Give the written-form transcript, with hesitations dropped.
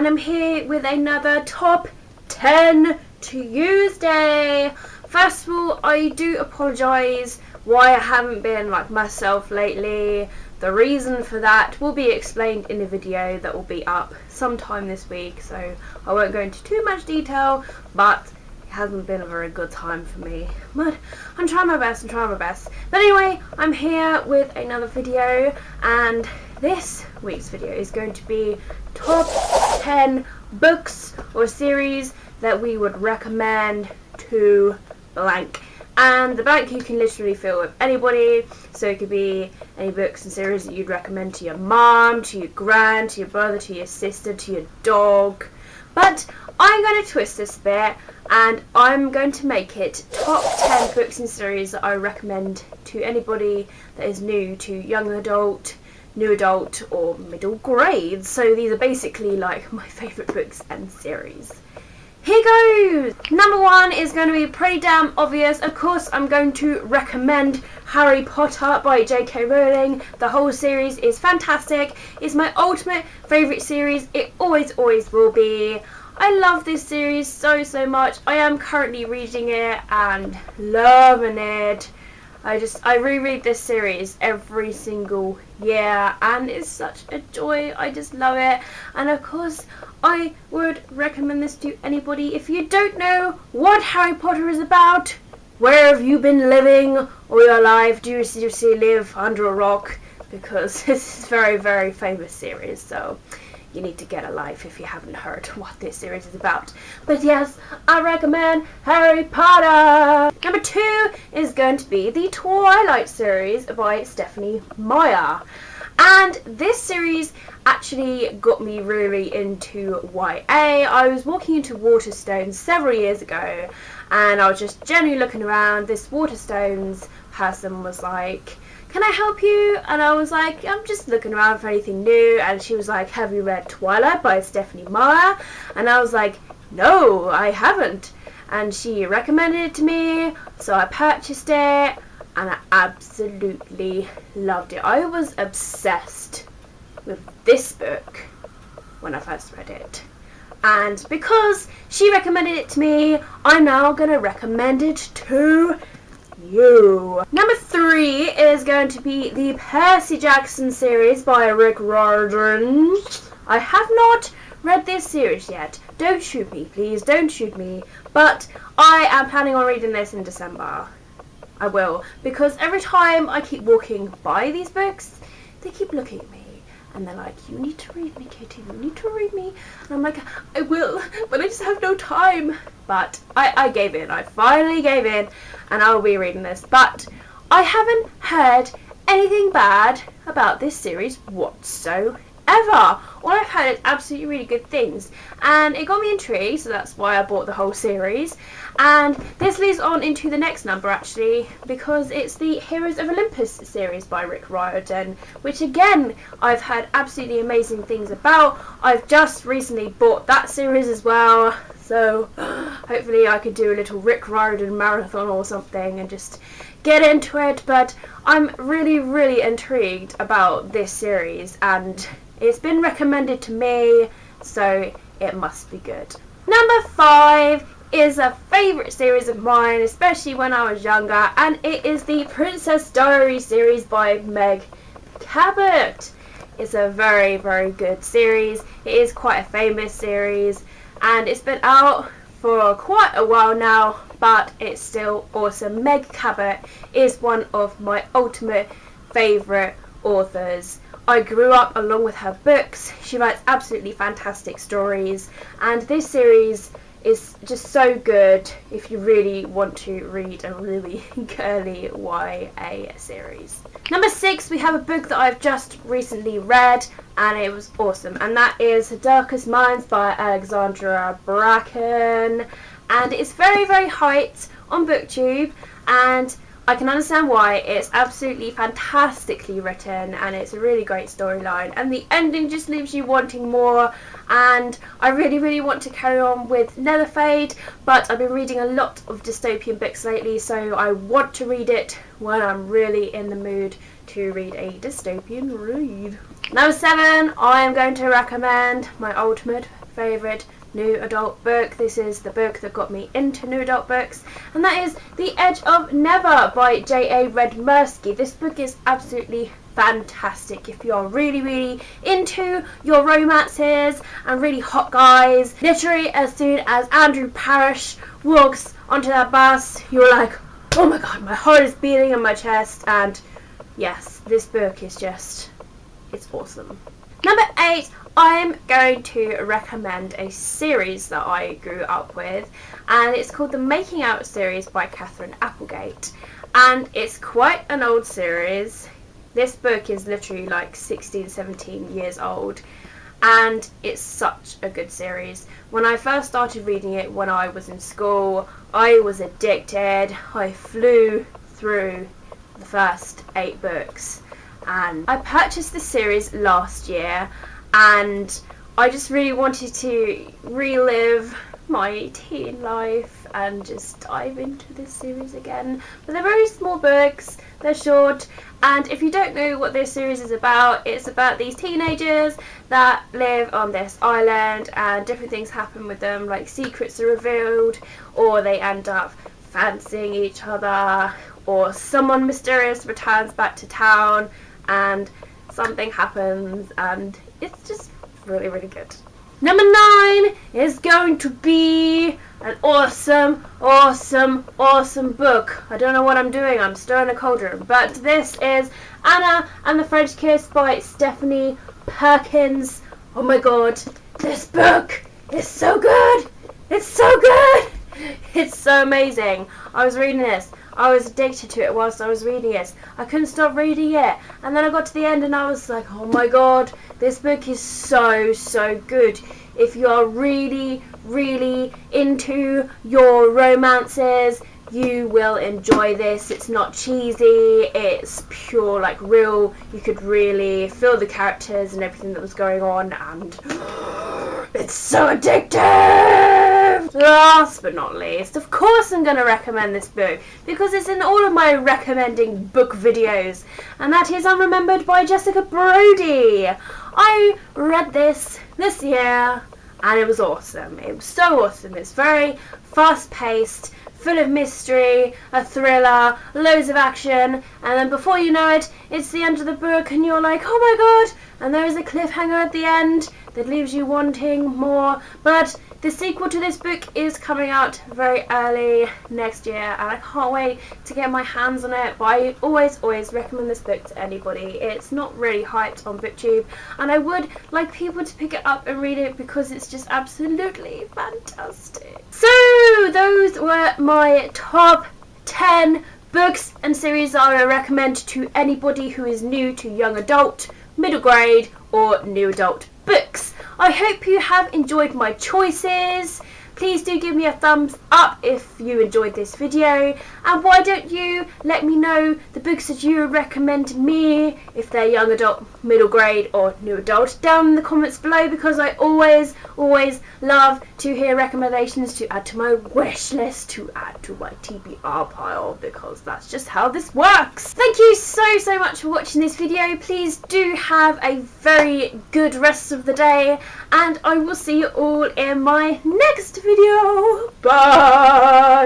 and I'm here with another top 10 Tuesday. First of all, I do apologise why I haven't been like myself lately. The reason for that will be explained in a video that will be up sometime this week, so I won't go into too much detail, but it hasn't been a very good time for me. But I'm trying my best, But anyway, I'm here with another video, and this week's video is going to be top 10 books or series that we would recommend to blank. And the blank you can literally fill with anybody, so it could be any books and series that you'd recommend to your mom, to your gran, to your brother, to your sister, to your dog. But I'm going to twist this a bit, and I'm going to make it top 10 books and series that I recommend to anybody that is new to young adult, new adult, or middle grade. So these are basically like my favourite books and series. Here goes! Number 1 is going to be pretty damn obvious. Of course, I'm going to recommend Harry Potter by J.K. Rowling. The whole series is fantastic. It's my ultimate favourite series. It always will be. I love this series so much. I am currently reading it and loving it. I reread this series every single year, and it's such a joy. I just love it. And of course, I would recommend this to anybody. If you don't know what Harry Potter is about, where have you been living all your life? Do you seriously live under a rock? Because this is a very famous series, so you need to get a life if you haven't heard what this series is about. But yes, I recommend Harry Potter. Number 2 is going to be the Twilight series by Stephenie Meyer. And this series actually got me really into YA. I was walking into Waterstones several years ago, and I was just generally looking around. This Waterstones person was like, "Can I help you?" And I was like, "I'm just looking around for anything new." And she was like, "Have you read Twilight by Stephenie Meyer?" And I was like, "No, I haven't." And she recommended it to me, so I purchased it, and I absolutely loved it. I was obsessed with this book when I first read it. And because she recommended it to me, I'm now going to recommend it to you. Number 3 is going to be the Percy Jackson series by Rick Riordan. I have not read this series yet. Don't shoot me, please. Don't shoot me. But I am planning on reading this in December. I will. Because every time I keep walking by these books, they keep looking at me. And they're like, "You need to read me, Katie. You need to read me." And I'm like, "I will, but I just have no time." But I gave in. I finally gave in, and I'll be reading this. But I haven't heard anything bad about this series whatsoever. All I've heard is absolutely really good things, and it got me intrigued, so that's why I bought the whole series. And this leads on into the next number, actually, because it's the Heroes of Olympus series by Rick Riordan, which again I've heard absolutely amazing things about. I've just recently bought that series as well, so hopefully I could do a little Rick Riordan marathon or something and just get into it. But I'm really intrigued about this series, and it's been recommended to me, so it must be good. Number 5 is a favourite series of mine, especially when I was younger, and it is the Princess Diaries series by Meg Cabot. It's a very good series. It is quite a famous series, and it's been out for quite a while now, but it's still awesome. Meg Cabot is one of my ultimate favourite authors. I grew up along with her books. She writes absolutely fantastic stories, and this series is just so good if you really want to read a really girly YA series. Number 6, we have a book that I've just recently read, and it was awesome, and that is Darkest Minds by Alexandra Bracken. And it's very hyped on BookTube, and I can understand why. It's absolutely fantastically written, and it's a really great storyline, and the ending just leaves you wanting more. And I really want to carry on with Netherfade, but I've been reading a lot of dystopian books lately, so I want to read it when I'm really in the mood to read a dystopian read. Number 7, I am going to recommend my ultimate favourite new adult book. This is the book that got me into new adult books, and that is The Edge of Never by J.A. Redmersky. This book is absolutely fantastic if you're really into your romances and really hot guys. Literally as soon as Andrew Parrish walks onto that bus, you're like, oh my god, my heart is beating in my chest. And yes, this book is just, it's awesome. Number 8, I'm going to recommend a series that I grew up with, and it's called the Making Out series by Catherine Applegate, and it's quite an old series. This book is literally like 16, 17 years old, and it's such a good series. When I first started reading it when I was in school, I was addicted. I flew through the first 8 books, and I purchased the series last year, and I just really wanted to relive my teen life and just dive into this series again. But they're very small books, they're short, and if you don't know what this series is about, it's about these teenagers that live on this island, and different things happen with them, like secrets are revealed, or they end up fancying each other, or someone mysterious returns back to town and something happens, and it's just really good. Number 9 is going to be an awesome book. I don't know what I'm doing, I'm stirring a cauldron, but this is Anna and the French Kiss by Stephanie Perkins. Oh my god, this book is so good! It's so good! It's so amazing. I was reading this, I was addicted to it whilst I was reading it. I couldn't stop reading it, and then I got to the end and I was like, oh my god, this book is so good. If you're really into your romances, you will enjoy this. It's not cheesy, it's pure, like real. You could really feel the characters and everything that was going on, and it's so addictive. Last but not least, of course I'm going to recommend this book because it's in all of my recommending book videos, and that is Unremembered by Jessica Brody. I read this year and it was awesome. It was so awesome. It's very fast paced, full of mystery, a thriller, loads of action, and then before you know it, it's the end of the book and you're like, oh my god, and there is a cliffhanger at the end that leaves you wanting more. But the sequel to this book is coming out very early next year, and I can't wait to get my hands on it. But I always recommend this book to anybody. It's not really hyped on BookTube, and I would like people to pick it up and read it because it's just absolutely fantastic. So those were my top 10 books and series that I would recommend to anybody who is new to young adult, middle grade, or new adult books. I hope you have enjoyed my choices. Please do give me a thumbs up if you enjoyed this video, and why don't you let me know the books that you recommend to me, if they're young adult, middle grade or new adult, down in the comments below, because I always love to hear recommendations to add to my wish list, to add to my TBR pile, because that's just how this works. Thank you so much for watching this video. Please do have a very good rest of the day, and I will see you all in my next video. Bye!